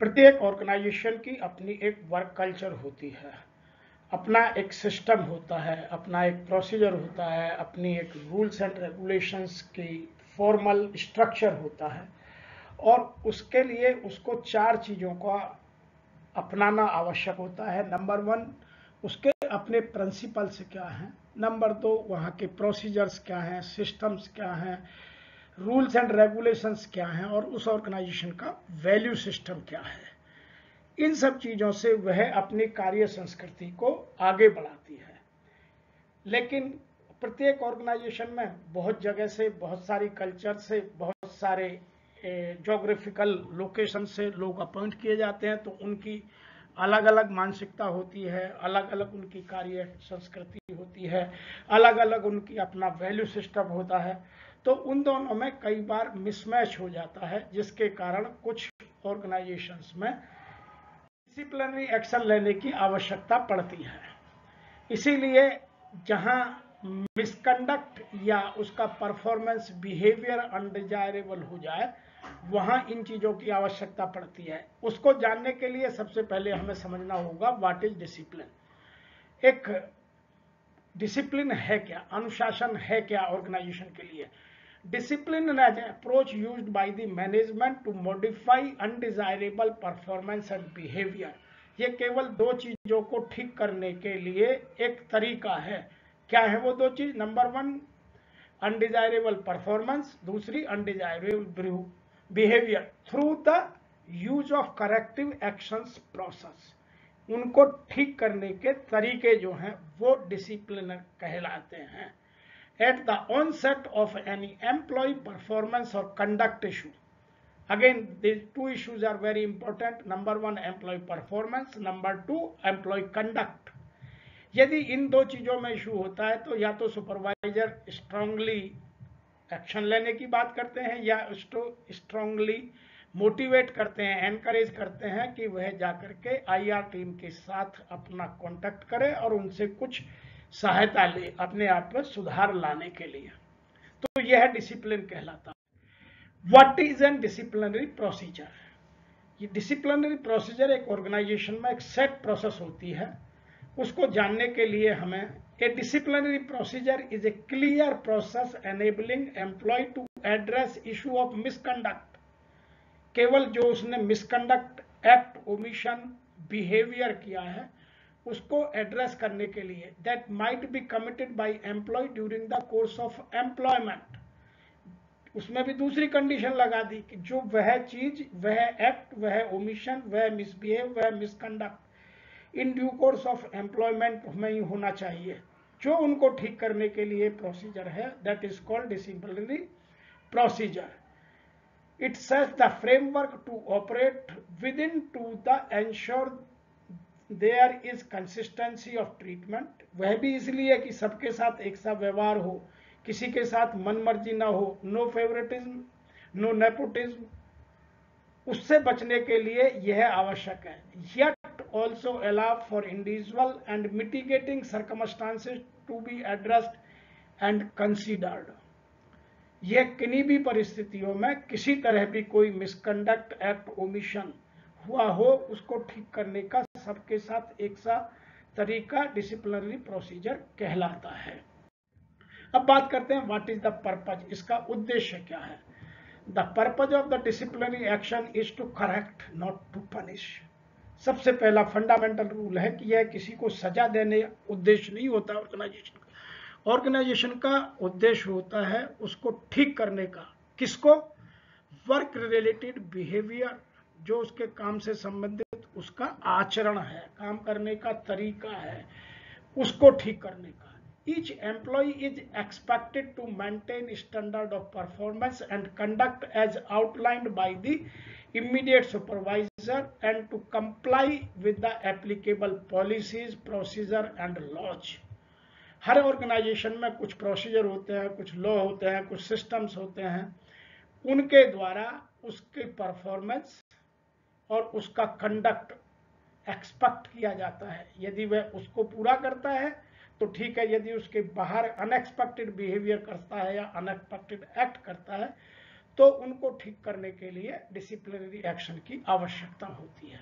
प्रत्येक ऑर्गेनाइजेशन की अपनी एक वर्क कल्चर होती है, अपना एक सिस्टम होता है, अपना एक प्रोसीजर होता है, अपनी एक रूल्स एंड रेगुलेशंस की फॉर्मल स्ट्रक्चर होता है और उसके लिए उसको 4 चीज़ों का अपनाना आवश्यक होता है। नंबर 1 उसके अपने प्रिंसिपल्स क्या हैं, नंबर 2 वहाँ के प्रोसीजर्स क्या हैं, सिस्टम्स क्या हैं, रूल्स एंड रेगुलेशंस क्या हैं और उस ऑर्गेनाइजेशन का वैल्यू सिस्टम क्या है। इन सब चीज़ों से वह अपनी कार्य संस्कृति को आगे बढ़ाती है। लेकिन प्रत्येक ऑर्गेनाइजेशन में बहुत जगह से, बहुत सारी कल्चर से, बहुत सारे जोग्राफिकल लोकेशन से लोग अपॉइंट किए जाते हैं, तो उनकी अलग अलग मानसिकता होती है, अलग अलग उनकी कार्य संस्कृति होती है, अलग अलग उनकी अपना वैल्यू सिस्टम होता है। तो उन दोनों में कई बार मिसमैच हो जाता है, जिसके कारण कुछ ऑर्गेनाइजेशंस में डिसिप्लिनरी एक्शन लेने की आवश्यकता पड़ती है। इसीलिए जहां मिसकंडक्ट या उसका परफॉर्मेंस बिहेवियर अनडिजायरेबल हो जाए, वहां इन चीजों की आवश्यकता पड़ती है। उसको जानने के लिए सबसे पहले हमें समझना होगा व्हाट इज डिसिप्लिन। एक डिसिप्लिन है क्या, अनुशासन है क्या ऑर्गेनाइजेशन के लिए। Discipline as approach used by the management to modify undesirable performance and behaviour. ये केवल 2 चीजों को ठीक करने के लिए एक तरीका है। क्या है वो 2 चीज? नंबर 1 अनडिजायरेबल परफॉर्मेंस, दूसरी undesirable behaviour through the use of corrective actions process. उनको ठीक करने के तरीके जो हैं वो डिसिप्लिन कहलाते हैं। At the onset of any employ performance और conduct issue, again these 2 issues are very important. Number 1 employee performance, number 2 employee conduct. यदि इन 2 चीजों में इशू होता है तो या तो सुपरवाइजर स्ट्रांगली एक्शन लेने की बात करते हैं या स्ट्रांगली मोटिवेट करते हैं, एनकरेज करते हैं कि वह जाकर के आईआर टीम के साथ अपना कांटेक्ट करे और उनसे कुछ सहायता ले अपने आप में सुधार लाने के लिए। तो यह डिसिप्लिन कहलाता है। What is an disciplinary procedure? ये डिसिप्लिनरी प्रोसीजर एक ऑर्गेनाइजेशन में एक सेट प्रोसेस होती है। उसको जानने के लिए हमें a disciplinary procedure is a clear process enabling employ to address issue of misconduct. केवल जो उसने मिसकंडक्ट, एक्ट, ओमिशन, बिहेवियर किया है उसको एड्रेस करने के लिए that might be committed by employee during the course of employment. उसमें भी दूसरी कंडीशन लगा दी कि जो वह चीज, वह एक्ट, वह ओमिशन, वह मिसबिहेव, वह misconduct in due course of employment में ही होना चाहिए। जो उनको ठीक करने के लिए प्रोसीजर है that is called disciplinary procedure. It sets the framework to operate within to the ensure there is consistency of treatment। वह भी इसलिए कि सबके साथ एक सा व्यवहार हो, किसी के साथ मनमर्जी ना हो, नो फेवरेटिज्म, नो नेपोटिज्म, उससे बचने के लिए यह आवश्यक है। Yet also allow for individual and mitigating circumstances to be addressed and considered। यह किन्हीं भी परिस्थितियों में किसी तरह भी कोई मिसकंडक्ट, एक्ट, ओमिशन हुआ हो, उसको ठीक करने का सबके साथ एक सा तरीका डिसिप्लिनरी प्रोसीजर कहलाता है। अब बात करते हैं व्हाट इज द पर्पज, इसका उद्देश्य क्या है। The purpose of the disciplinary action is to correct not to punish. सबसे पहला फंडामेंटल रूल है कि यह किसी को सजा देने उद्देश्य नहीं होता ऑर्गेनाइजेशन का। ऑर्गेनाइजेशन का उद्देश्य होता है उसको ठीक करने का। किसको? वर्क रिलेटेड बिहेवियर, जो उसके काम से संबंधित उसका आचरण है, काम करने का तरीका है, उसको ठीक करने का। Each employee is expected to maintain standard of performance and conduct as outlined by the immediate supervisor and to comply with the applicable policies, procedure and laws। हर ऑर्गेनाइजेशन में कुछ प्रोसीजर होते हैं, कुछ लॉ होते हैं, कुछ सिस्टम्स होते हैं, उनके द्वारा उसकी परफॉर्मेंस और उसका कंडक्ट एक्सपेक्ट किया जाता है। यदि वह उसको पूरा करता है तो ठीक है, यदि उसके बाहर अनएक्सपेक्टेड बिहेवियर करता है या अनएक्सपेक्टेड एक्ट करता है तो उनको ठीक करने के लिए डिसिप्लिनरी एक्शन की आवश्यकता होती है।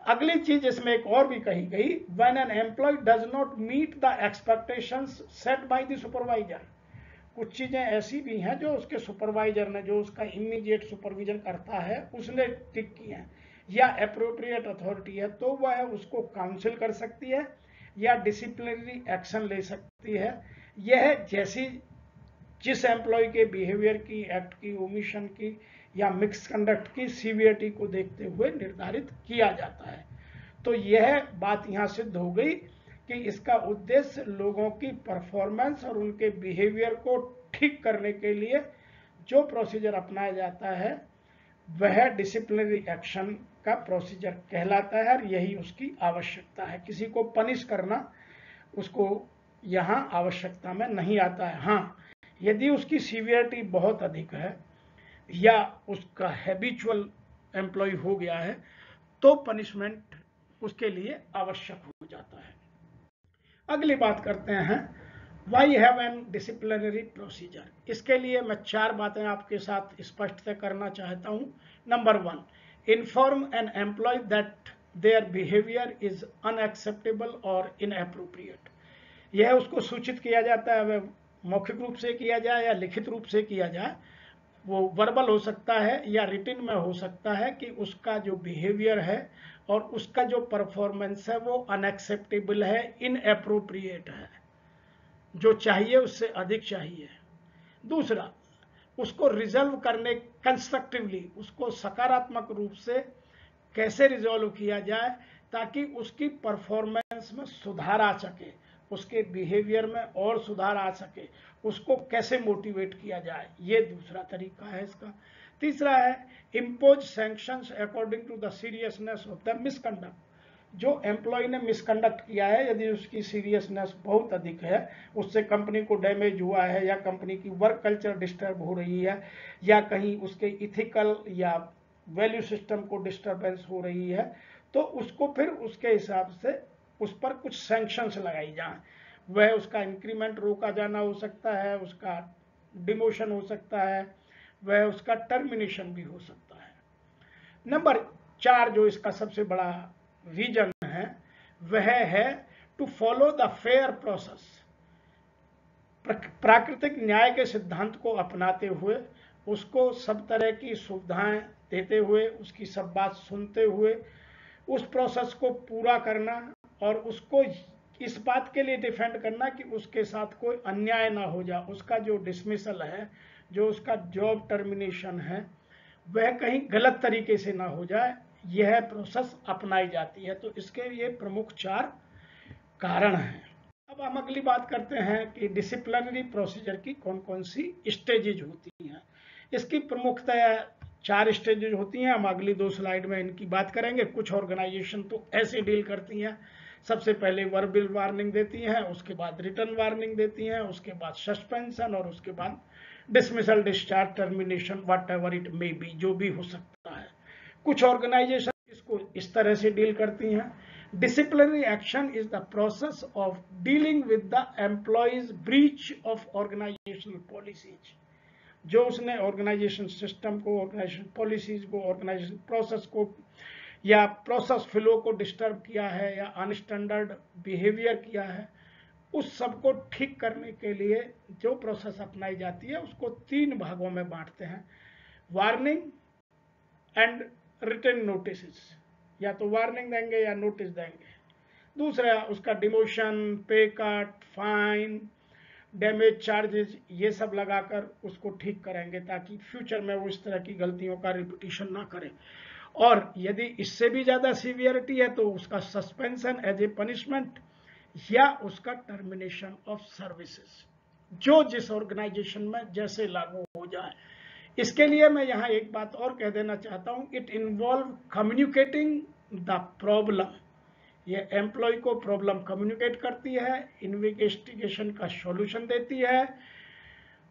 अगली चीज इसमें एक और भी कही गई, when an employee does not meet the expectations set by the supervisor. कुछ चीजें ऐसी भी हैं जो उसके सुपरवाइजर ने, जो उसका इमीडिएट सुपरविजन करता है, उसने ठीक की है, या अप्रोप्रिएट अथॉरिटी है, तो वह उसको काउंसिल कर सकती है या डिसिप्लिनरी एक्शन ले सकती है। यह जैसी जिस एम्प्लॉय के बिहेवियर की, एक्ट की, ओमिशन की या मिक्स कंडक्ट की सीवियरिटी को देखते हुए निर्धारित किया जाता है। तो यह बात यहां सिद्ध हो गई कि इसका उद्देश्य लोगों की परफॉर्मेंस और उनके बिहेवियर को ठीक करने के लिए जो प्रोसीजर अपनाया जाता है वह डिसिप्लिनरी एक्शन का प्रोसीजर कहलाता है, और यही उसकी आवश्यकता है। किसी को पनिश करना उसको यहां आवश्यकता में नहीं आता है। हाँ, यदि उसकी सीवियरिटी बहुत अधिक है या उसका हैबिचुअल एम्प्लॉय हो गया है तो पनिशमेंट उसके लिए आवश्यक हो जाता है। अगली बात करते हैं, why have an disciplinary procedure. इसके लिए मैं 4 बातें आपके साथ स्पष्ट करना चाहता हूं। Number 1, inform an employee that their behaviour is unacceptable और इनएप्रोप्रिएट। यह उसको सूचित किया जाता है, वह मौखिक रूप से किया जाए या लिखित रूप से किया जाए, वो वर्बल हो सकता है या रिटिन में हो सकता है, कि उसका जो बिहेवियर है और उसका जो परफॉर्मेंस है वो अनएक्सेप्टेबल है, इनएप्रोप्रिएट है, जो चाहिए उससे अधिक चाहिए। दूसरा, उसको रिजॉल्व करने कंस्ट्रक्टिवली, उसको सकारात्मक रूप से कैसे रिजॉल्व किया जाए ताकि उसकी परफॉर्मेंस में सुधार आ सके, उसके बिहेवियर में और सुधार आ सके, उसको कैसे मोटिवेट किया जाए, ये दूसरा तरीका है इसका। तीसरा है impose sanctions according to the seriousness of the misconduct. जो एम्प्लॉय ने मिसकंडक्ट किया है, यदि उसकी सीरियसनेस बहुत अधिक है, उससे कंपनी को डैमेज हुआ है या कंपनी की वर्क कल्चर डिस्टर्ब हो रही है या कहीं उसके इथिकल या वैल्यू सिस्टम को डिस्टर्बेंस हो रही है, तो उसको फिर उसके हिसाब से उस पर कुछ सैंक्शंस लगाई जाए। वह उसका इंक्रीमेंट रोका जाना हो सकता है, उसका डिमोशन हो सकता है, वह उसका टर्मिनेशन भी हो सकता है। नंबर 4 जो इसका सबसे बड़ा रीजन है वह है to follow the fair process. प्राकृतिक न्याय के सिद्धांत को अपनाते हुए, उसको सब तरह की सुविधाएं देते हुए, उसकी सब बात सुनते हुए उस प्रोसेस को पूरा करना और उसको इस बात के लिए डिफेंड करना कि उसके साथ कोई अन्याय ना हो जाए, उसका जो डिसमिसल है, जो उसका जॉब टर्मिनेशन है, वह कहीं गलत तरीके से ना हो जाए, यह प्रोसेस अपनाई जाती है। तो इसके ये प्रमुख 4 कारण हैं। अब हम अगली बात करते हैं कि डिसिप्लिनरी प्रोसीजर की कौन कौन सी स्टेजेज होती हैं। इसकी प्रमुखतः 4 स्टेजेज होती हैं। हम अगली 2 स्लाइड में इनकी बात करेंगे। कुछ ऑर्गेनाइजेशन तो ऐसे डील करती हैं, सबसे पहले वर्बल वार्निंग देती हैं, उसके बाद रिटन वार्निंग देती हैं, उसके बाद सस्पेंशन और उसके बाद dismissal, discharge, termination, whatever it may be, जो भी हो सकता है। कुछ ऑर्गेनाइजेशन इसको इस तरह से डील करती हैं, disciplinary action is the process of dealing with the employee's breach of organisational policies. जो उसने ऑर्गेनाइजेशन सिस्टम को, ऑर्गेनाइजेशन पॉलिसीज को, ऑर्गेनाइजेशन प्रोसेस को या प्रोसेस फ्लो को डिस्टर्ब किया है या अनस्टैंडर्ड बिहेवियर किया है, उस सब को ठीक करने के लिए जो प्रोसेस अपनाई जाती है उसको 3 भागों में बांटते हैं, वार्निंग एंड रिटन नोटिस। या तो वार्निंग देंगे या नोटिस देंगे। दूसरा उसका डिमोशन, पे कट, फाइन, डैमेज चार्जेस, ये सब लगाकर उसको ठीक करेंगे ताकि फ्यूचर में वो इस तरह की गलतियों का रिपीटिशन ना करे। और यदि इससे भी ज्यादा सीवियरिटी है तो उसका सस्पेंशन एज ए पनिशमेंट या उसका टर्मिनेशन ऑफ सर्विसेज, जो जिस ऑर्गेनाइजेशन में जैसे लागू हो जाए। इसके लिए मैं यहां एक बात और कह देना चाहता हूं, it involve communicating the problem. ये एम्प्लॉय को प्रॉब्लम कम्युनिकेट करती है, इन्वेस्टिगेशन का सॉल्यूशन देती है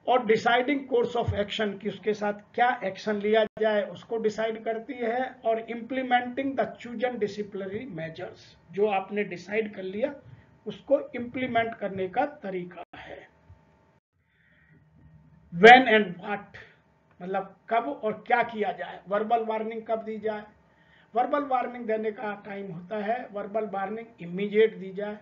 और डिसाइडिंग कोर्स ऑफ एक्शन कि उसके साथ क्या एक्शन लिया जाए उसको डिसाइड करती है, और implementing the chosen disciplinary measures. जो आपने डिसाइड कर लिया उसको इम्प्लीमेंट करने का तरीका है। व्हेन एंड व्हाट मतलब कब और क्या किया जाए, वर्बल वार्निंग कब दी जाए। वर्बल वार्निंग देने का टाइम होता है, वर्बल वार्निंग इमीडिएट दी जाए,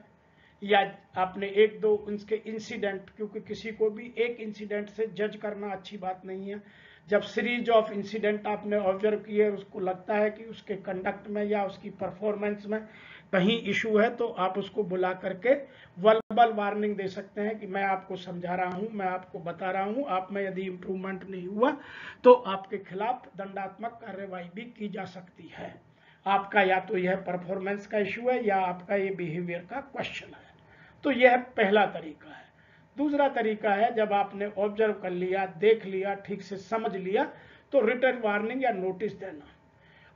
या आपने एक दो उनके इंसिडेंट, क्योंकि किसी को भी एक इंसिडेंट से जज करना अच्छी बात नहीं है। जब सीरीज ऑफ इंसिडेंट आपने ऑब्जर्व किए, उसको लगता है कि उसके कंडक्ट में या उसकी परफॉर्मेंस में कहीं इशू है, तो आप उसको बुला करके वर्बल वार्निंग दे सकते हैं कि मैं आपको समझा रहा हूं, मैं आपको बता रहा हूं, आप में यदि इंप्रूवमेंट नहीं हुआ तो आपके खिलाफ दंडात्मक कार्रवाई भी की जा सकती है। आपका या तो यह परफॉर्मेंस का इशू है या आपका ये बिहेवियर का क्वेश्चन है। तो यह पहला तरीका है। दूसरा तरीका है, जब आपने ऑब्जर्व कर लिया, देख लिया, ठीक से समझ लिया, तो रिटर्न वार्निंग या नोटिस देना,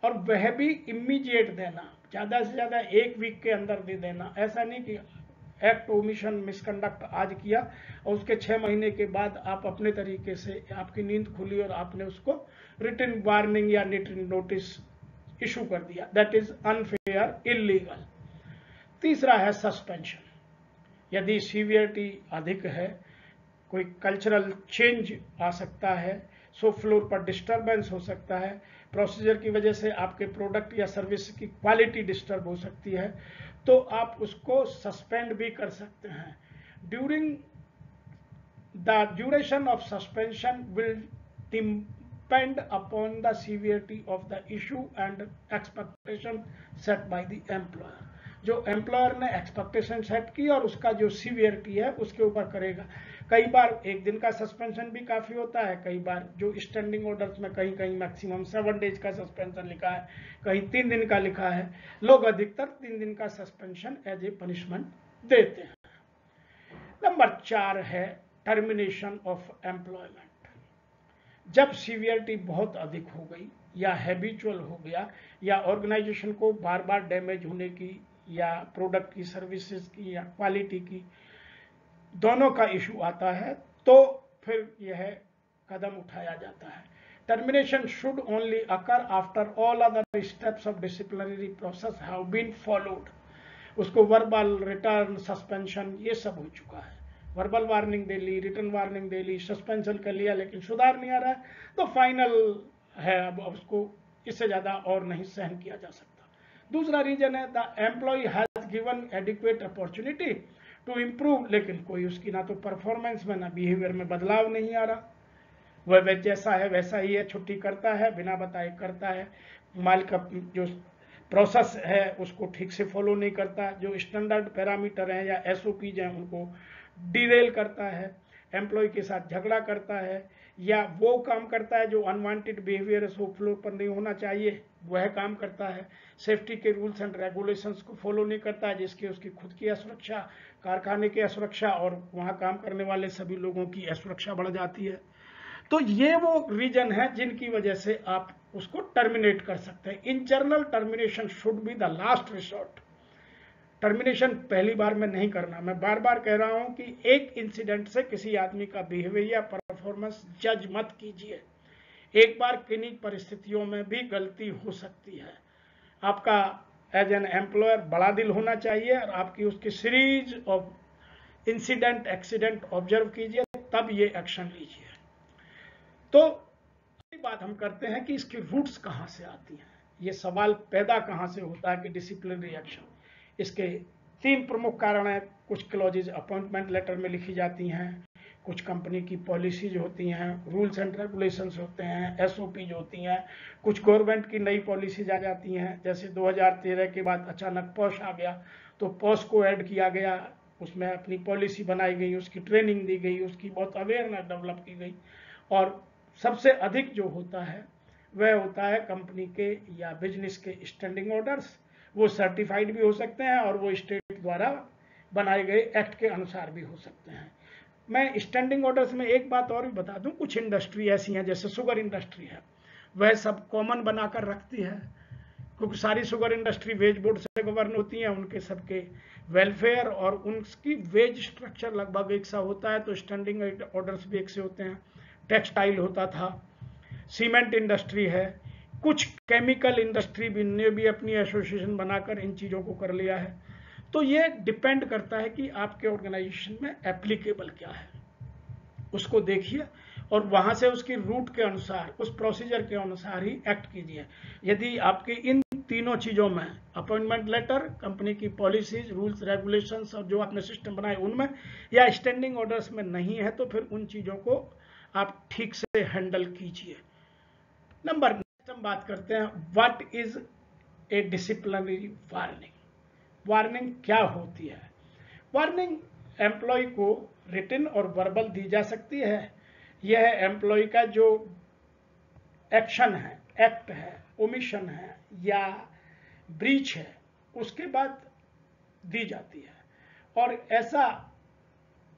और वह भी इमीडिएट देना, ज़्यादा से ज़्यादा 1 वीक के अंदर दे देना। ऐसा नहीं कि एक्ट ओमिशन मिसकंडक्ट आज किया और उसके 6 महीने के बाद आप अपने तरीके से, आपकी नींद खुली और आपने उसको रिटर्न वार्निंग या रिटर्न नोटिस इशू कर दिया। That is unfair, illegal. तीसरा है सस्पेंशन। यदि सीवियरिटी अधिक है, कोई कल्चरल चेंज आ सकता है, शो फ्लोर पर डिस्टरबेंस हो सकता है, प्रोसीजर की वजह से आपके प्रोडक्ट या सर्विस की क्वालिटी डिस्टर्ब हो सकती है, तो आप उसको सस्पेंड भी कर सकते हैं। During the duration of suspension will depend upon the severity of the issue and expectation set by the employer. जो एम्प्लॉयर ने एक्सपेक्टेशन सेट की और उसका जो सीवियरिटी है उसके ऊपर करेगा। कई बार 1 दिन का सस्पेंशन भी काफी होता है, कई बार जो स्टैंडिंग ऑर्डर्स में कहीं कहीं मैक्सिमम 7 डेज का सस्पेंशन लिखा है, कहीं 3 दिन का लिखा है। लोग अधिकतर 3 दिन का सस्पेंशन एज ए पनिशमेंट देते हैं। नंबर 4 है टर्मिनेशन ऑफ एम्प्लॉयमेंट। जब सीवियरिटी बहुत अधिक हो गई या हैबिचुअल हो गया, या ऑर्गेनाइजेशन को बार बार डैमेज होने की या प्रोडक्ट की, सर्विसेज की या क्वालिटी की, दोनों का इशू आता है, तो फिर यह कदम उठाया जाता है। Termination should only occur after all other steps of disciplinary process have been followed. उसको वर्बल, रिटर्न, सस्पेंशन ये सब हो चुका है। वर्बल वार्निंग दे ली, रिटर्न वार्निंग दे ली, सस्पेंशन कर लिया, लेकिन सुधार नहीं आ रहा है, तो फाइनल है, अब उसको इससे ज्यादा और नहीं सहन किया जा सकता। दूसरा रीजन है the employee has given adequate opportunity to improve, लेकिन कोई उसकी ना तो परफॉर्मेंस में ना बिहेवियर में बदलाव नहीं आ रहा। वह जैसा है वैसा ही है, छुट्टी करता है, बिना बताए करता है, माल का जो प्रोसेस है उसको ठीक से फॉलो नहीं करता, जो स्टैंडर्ड पैरामीटर हैं या एसओपीज हैं उनको डिरेल करता है, एम्प्लॉय के साथ झगड़ा करता है, या वो काम करता है जो अनवांटेड बिहेवियर शो फ्लोर पर नहीं होना चाहिए वह काम करता है, सेफ्टी के रूल्स एंड रेगुलेशंस को फॉलो नहीं करता है, जिसकी उसकी खुद की असुरक्षा, कारखाने की असुरक्षा और वहाँ काम करने वाले सभी लोगों की असुरक्षा बढ़ जाती है। तो ये वो रीजन है जिनकी वजह से आप उसको टर्मिनेट कर सकते हैं। In general termination should be the last resort. Termination पहली बार में नहीं करना। मैं बार बार कह रहा हूं कि एक इंसिडेंट से किसी आदमी का बिहेवियर या परफॉर्मेंस जज मत कीजिए। एक बार किन्हीं परिस्थितियों में भी गलती हो सकती है। आपका एज एन एम्प्लॉयर बड़ा दिल होना चाहिए और आपकी उसकी series of incident, accident observe कीजिए, तब ये एक्शन लीजिए। तो बात हम करते हैं कि इसकी रूट्स कहां से आती हैं, ये सवाल पैदा कहां से होता है कि डिसिप्लिनरी एक्शन। इसके 3 प्रमुख कारण हैं। कुछ क्लॉजेज अपॉइंटमेंट लेटर में लिखी जाती हैं, कुछ कंपनी की पॉलिसीज होती हैं, रूल्स एंड रेगुलेशंस होते हैं, एसओपीज होती हैं, कुछ गवर्नमेंट की नई पॉलिसीज आ जाती हैं। जैसे 2013 के बाद अचानक पॉश आ गया, तो पॉश को ऐड किया गया, उसमें अपनी पॉलिसी बनाई गई, उसकी ट्रेनिंग दी गई, उसकी बहुत अवेयरनेस डेवलप की गई। और सबसे अधिक जो होता है वह होता है कंपनी के या बिजनेस के स्टैंडिंग ऑर्डर्स। वो सर्टिफाइड भी हो सकते हैं और वो स्टेट द्वारा बनाए गए एक्ट के अनुसार भी हो सकते हैं। मैं स्टैंडिंग ऑर्डर्स में एक बात और भी बता दूं, कुछ इंडस्ट्री ऐसी हैं, जैसे शुगर इंडस्ट्री है, वह सब कॉमन बनाकर रखती है, क्योंकि सारी शुगर इंडस्ट्री वेज बोर्ड से गवर्न होती है, उनके सबके वेलफेयर और उनकी वेज स्ट्रक्चर लगभग एक सा होता है, तो स्टैंडिंग ऑर्डर्स भी एक से होते हैं। टेक्सटाइल होता था, सीमेंट इंडस्ट्री है, कुछ केमिकल इंडस्ट्री भी ने भी अपनी एसोसिएशन बनाकर इन चीज़ों को कर लिया है। तो ये डिपेंड करता है कि आपके ऑर्गेनाइजेशन में एप्लीकेबल क्या है, उसको देखिए और वहां से उसकी रूट के अनुसार, उस प्रोसीजर के अनुसार ही एक्ट कीजिए। यदि आपकी इन तीनों चीजों में, अपॉइंटमेंट लेटर, कंपनी की पॉलिसीज, रूल्स रेगुलेशंस और जो आपने सिस्टम बनाए उनमें, या स्टैंडिंग ऑर्डर्स में नहीं है, तो फिर उन चीजों को आप ठीक से हैंडल कीजिए। नंबर नेक्स्ट हम बात करते हैं, what is a disciplinary warning. Warning क्या होती है? वार्निंग एम्प्लॉय को रिटन और वर्बल दी जा सकती है। यह एम्प्लॉय का जो एक्शन है, एक्ट है, ओमिशन है या ब्रीच है, उसके बाद दी जाती है। और ऐसा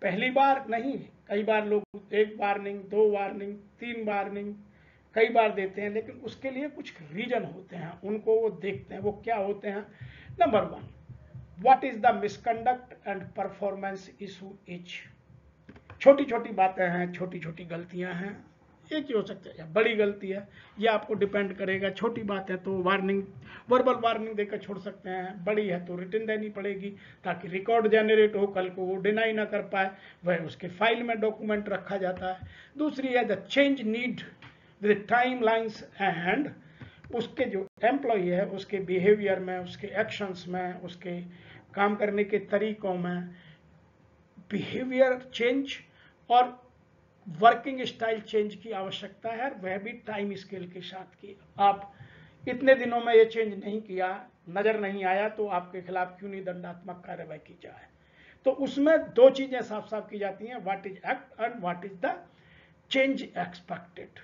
पहली बार नहीं, कई बार लोग 1 वार्निंग, 2 वार्निंग, 3 वार्निंग कई बार देते हैं, लेकिन उसके लिए कुछ रीजन होते हैं, उनको वो देखते हैं, वो क्या होते हैं। Number 1, what is the misconduct and performance issue etch. छोटी छोटी बातें हैं, छोटी छोटी गलतियां हैं, एक ही हो सकता है या बड़ी गलती है, ये आपको डिपेंड करेगा। छोटी बात है तो वार्निंग, वर्बल वार्निंग देकर छोड़ सकते हैं, बड़ी है तो रिटन देनी पड़ेगी ताकि रिकॉर्ड जनरेट हो, कल को वो डिनाई ना कर पाए, वह उसके फाइल में डॉक्यूमेंट रखा जाता है। दूसरी है the change need with time lines and उसके जो एम्प्लॉय है उसके बिहेवियर में, उसके एक्शंस में, उसके काम करने के तरीकों में बिहेवियर चेंज और वर्किंग स्टाइल चेंज की आवश्यकता है, वह भी टाइम स्केल के साथ की। आप इतने दिनों में ये चेंज नहीं किया, नजर नहीं आया, तो आपके खिलाफ क्यों नहीं दंडात्मक कार्रवाई की जाए। तो उसमें 2 चीजें साफ साफ की जाती हैं, what is act and what is the change expected.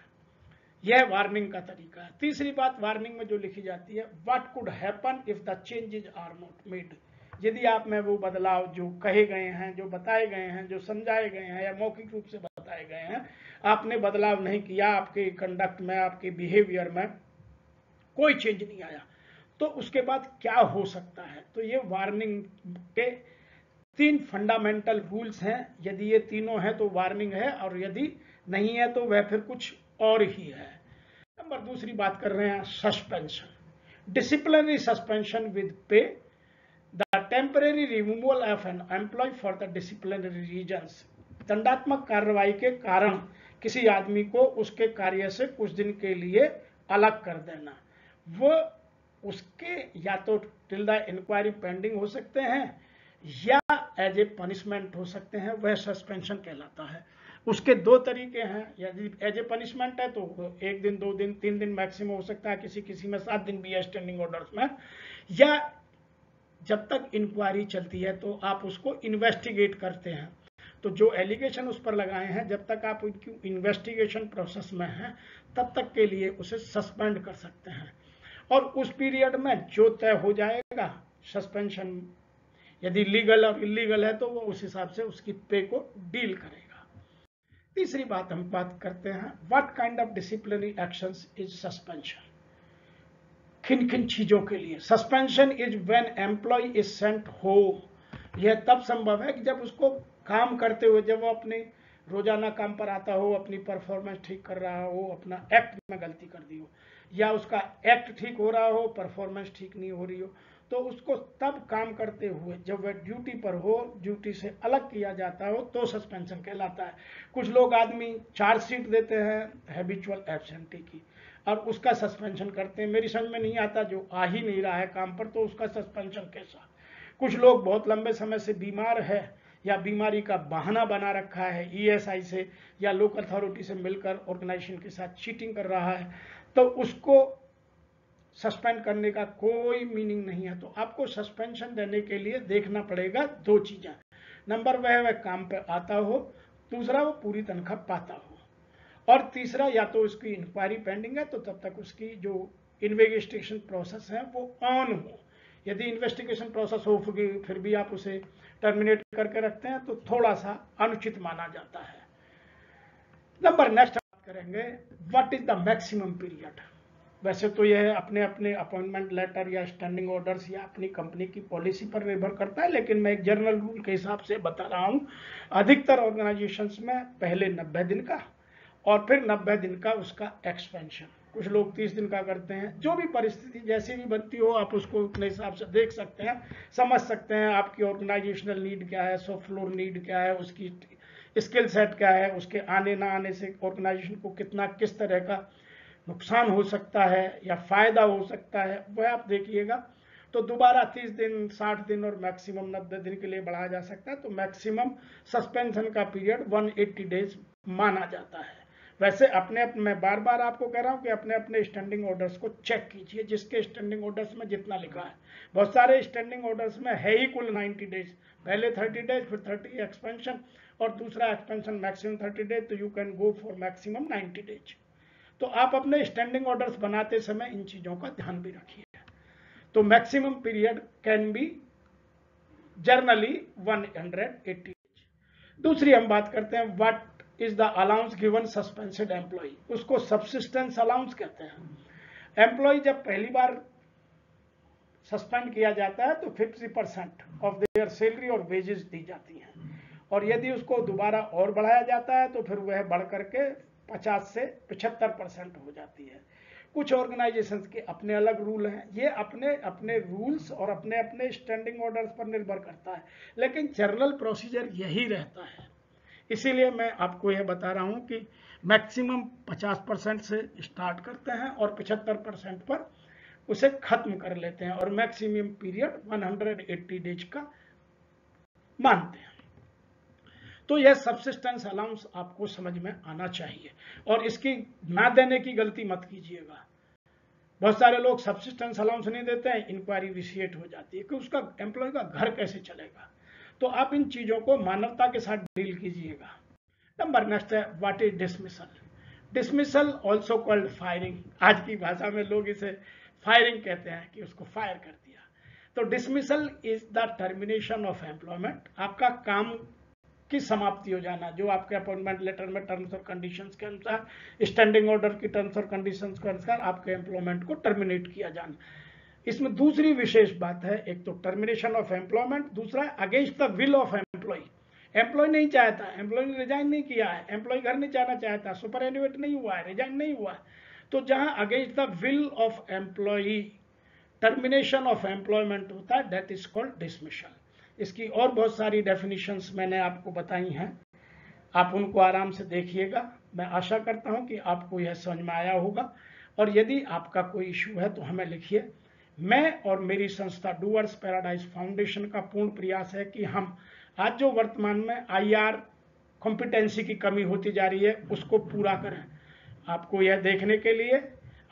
यह वार्निंग का तरीका है। तीसरी बात वार्निंग में जो लिखी जाती है, what could happen if the changes are not made. यदि आप में वो बदलाव जो कहे गए हैं, जो बताए गए हैं, जो समझाए गए हैं या मौखिक रूप से बताए गए हैं, आपने बदलाव नहीं किया, आपके कंडक्ट में, आपके बिहेवियर में कोई चेंज नहीं आया, तो उसके बाद क्या हो सकता है। तो ये वार्निंग के 3 फंडामेंटल रूल्स हैं। यदि ये तीनों हैं तो वार्निंग है, और यदि नहीं है तो वह फिर कुछ और ही है। नंबर दूसरी बात कर रहे हैं, suspension. Disciplinary suspension with pay, the temporary removal of an employee for the disciplinary reasons. दंडात्मक कार्रवाई के कारण किसी आदमी को उसके कार्य से कुछ दिन के लिए अलग कर देना, वो उसके या तो टिल द इंक्वायरी पेंडिंग हो सकते हैं या एज ए पनिशमेंट हो सकते हैं, वह सस्पेंशन कहलाता है। उसके 2 तरीके हैं, यदि एज ए पनिशमेंट है तो 1 दिन, 2 दिन, 3 दिन मैक्सिमम हो सकता है, किसी किसी में 7 दिन भी है स्टैंडिंग ऑर्डर्स में, या जब तक इंक्वायरी चलती है तो आप उसको इन्वेस्टिगेट करते हैं। तो जो एलिगेशन उस पर लगाए हैं, जब तक आप उनकी इन्वेस्टिगेशन प्रोसेस में हैं तब तक के लिए उसे सस्पेंड कर सकते हैं, और उस पीरियड में जो तय हो जाएगा सस्पेंशन, यदि लीगल और इलीगल है तो वो उस हिसाब से उसकी पे को डील करेगा। तीसरी बात हम बात करते हैं, what kind of disciplinary actions is suspension. किन किन चीजों के लिए suspension is when employee is sent home. यह तब संभव है कि जब उसको काम करते हुए, जब वो अपने रोजाना काम पर आता हो, अपनी परफॉर्मेंस ठीक कर रहा हो, अपना एक्ट में गलती कर दी हो, या उसका एक्ट ठीक हो रहा हो, परफॉर्मेंस ठीक नहीं हो रही हो, तो उसको तब काम करते हुए जब वह ड्यूटी पर हो, ड्यूटी से अलग किया जाता हो, तो सस्पेंशन कहलाता है। कुछ लोग आदमी चार्जशीट देते हैं हैबिचुअल एब्सेंटी की और उसका सस्पेंशन करते हैं, मेरी समझ में नहीं आता, जो आ ही नहीं रहा है काम पर तो उसका सस्पेंशन कैसा। कुछ लोग बहुत लंबे समय से बीमार है या बीमारी का बहाना बना रखा है ईएसआई से या लोकल अथॉरिटी से मिलकर ऑर्गेनाइजेशन के साथ चीटिंग कर रहा है, तो उसको सस्पेंड करने का कोई मीनिंग नहीं है। तो आपको सस्पेंशन देने के लिए देखना पड़ेगा 2 चीजें, नंबर वह काम पे आता हो, दूसरा वो पूरी तनख्वाह पाता हो, और तीसरा या तो उसकी इंक्वायरी पेंडिंग है तो तब तक उसकी जो इन्वेस्टिगेशन प्रोसेस है वो ऑन हो। यदि इन्वेस्टिगेशन प्रोसेस हो फिर भी आप उसे टर्मिनेट करके रखते हैं तो थोड़ा सा अनुचित माना जाता है। नंबर नेक्स्ट बात करेंगे, what is the maximum period. वैसे तो यह अपने अपने अपॉइंटमेंट लेटर या स्टैंडिंग ऑर्डर्स या अपनी कंपनी की पॉलिसी पर निर्भर करता है, लेकिन मैं एक जनरल रूल के हिसाब से बता रहा हूं। अधिकतर ऑर्गेनाइजेशंस में पहले 90 दिन का और फिर 90 दिन का उसका एक्सपेंशन, कुछ लोग 30 दिन का करते हैं। जो भी परिस्थिति जैसी भी बनती हो आप उसको अपने हिसाब से देख सकते हैं, समझ सकते हैं आपकी ऑर्गेनाइजेशनल नीड क्या है, शॉप फ्लोर नीड क्या है, उसकी स्किल सेट क्या है, उसके आने ना आने से ऑर्गेनाइजेशन को कितना किस तरह का नुकसान हो सकता है या फायदा हो सकता है, वह आप देखिएगा। तो दोबारा 30 दिन, 60 दिन और मैक्सिमम 90 दिन के लिए बढ़ाया जा सकता है। तो मैक्सिमम सस्पेंशन का पीरियड 180 डेज माना जाता है। वैसे मैं बार बार आपको कह रहा हूं कि अपने अपने स्टैंडिंग ऑर्डर्स को चेक कीजिए, जिसके स्टैंडिंग ऑर्डर्स में जितना लिखा है। बहुत सारे स्टैंडिंग ऑर्डर्स में है ही कुल 90 डेज, पहले 30 डेज, फिर 30 एक्सपेंशन और दूसरा एक्सपेंशन मैक्सिमम 30 डेज, तो you can go for maximum 90 days. तो आप अपने स्टैंडिंग ऑर्डर्स बनाते समय इन चीजों का ध्यान भी रखिए। तो maximum period can be generally 180 days. दूसरी हम बात करते हैं what is the allowance given suspended employee, उसको सबसिस्टेंस अलाउंस कहते हैं। एम्प्लॉय जब पहली बार सस्पेंड किया जाता है तो 50% ऑफ देयर सैलरी और वेजेस दी जाती हैं, और यदि उसको दोबारा और बढ़ाया जाता है तो फिर वह बढ़ करके 50 से 75% हो जाती है। कुछ ऑर्गेनाइजेशंस के अपने अलग रूल हैं, ये अपने अपने रूल्स और अपने अपने स्टैंडिंग ऑर्डर्स पर निर्भर करता है, लेकिन जनरल प्रोसीजर यही रहता है। इसीलिए मैं आपको यह बता रहा हूं कि मैक्सिमम 50% से स्टार्ट करते हैं और 75% पर उसे खत्म कर लेते हैं, और मैक्सिमम पीरियड 180 डेज का मानते हैं। तो यह सबसिस्टेंस अलाउंस आपको समझ में आना चाहिए, और इसकी ना देने की गलती मत कीजिएगा। बहुत सारे लोग सबसिस्टेंस अलाउंस नहीं देते हैं, इंक्वायरी विशिएट हो जाती है कि उसका एम्प्लॉय का घर कैसे चलेगा। तो आप इन चीजों को मानवता के साथ डील कीजिएगा। नंबर नेक्स्ट है what is dismissal. Dismissal also called firing, आज की भाषा में लोग इसे फायरिंग कहते हैं कि उसको फायर कर दिया। तो dismissal is the termination of employment, आपका काम की समाप्ति हो जाना, जो आपके अपॉइंटमेंट लेटर में टर्म्स और कंडीशंस के अनुसार, स्टैंडिंग ऑर्डर की टर्म्स और कंडीशंस के अनुसार आपके एम्प्लॉयमेंट को टर्मिनेट किया जाना। इसमें दूसरी विशेष बात है, एक तो टर्मिनेशन ऑफ एम्प्लॉयमेंट, दूसरा against the will of employee. Employee नहीं चाहता, एम्प्लॉय ने रिजाइन नहीं किया है, एम्प्लॉय घर नहीं जाना चाहता, सुपर एनुएट नहीं हुआ है, रिजाइन नहीं हुआ है, तो जहां against the will of employee termination of employment होता है, दैट इज कॉल्ड डिसमिसल। इसकी और बहुत सारी डेफिनेशंस मैंने आपको बताई हैं, आप उनको आराम से देखिएगा। मैं आशा करता हूं कि आपको यह समझ में आया होगा, और यदि आपका कोई इश्यू है तो हमें लिखिए। मैं और मेरी संस्था डूअर्स पैराडाइज फाउंडेशन का पूर्ण प्रयास है कि हम आज जो वर्तमान में IR कॉम्पिटेंसी की कमी होती जा रही है उसको पूरा करें। आपको यह देखने के लिए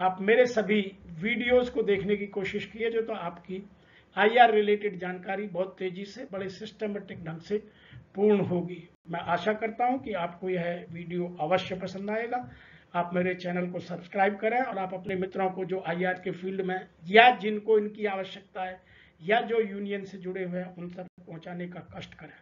आप मेरे सभी वीडियोस को देखने की कोशिश कीजिए, जो तो आपकी IR रिलेटेड जानकारी बहुत तेजी से बड़े सिस्टमेटिक ढंग से पूर्ण होगी। मैं आशा करता हूं कि आपको यह वीडियो अवश्य पसंद आएगा। आप मेरे चैनल को सब्सक्राइब करें, और आप अपने मित्रों को जो IR के फील्ड में या जिनको इनकी आवश्यकता है या जो यूनियन से जुड़े हुए हैं उन सब पहुंचाने का कष्ट करें।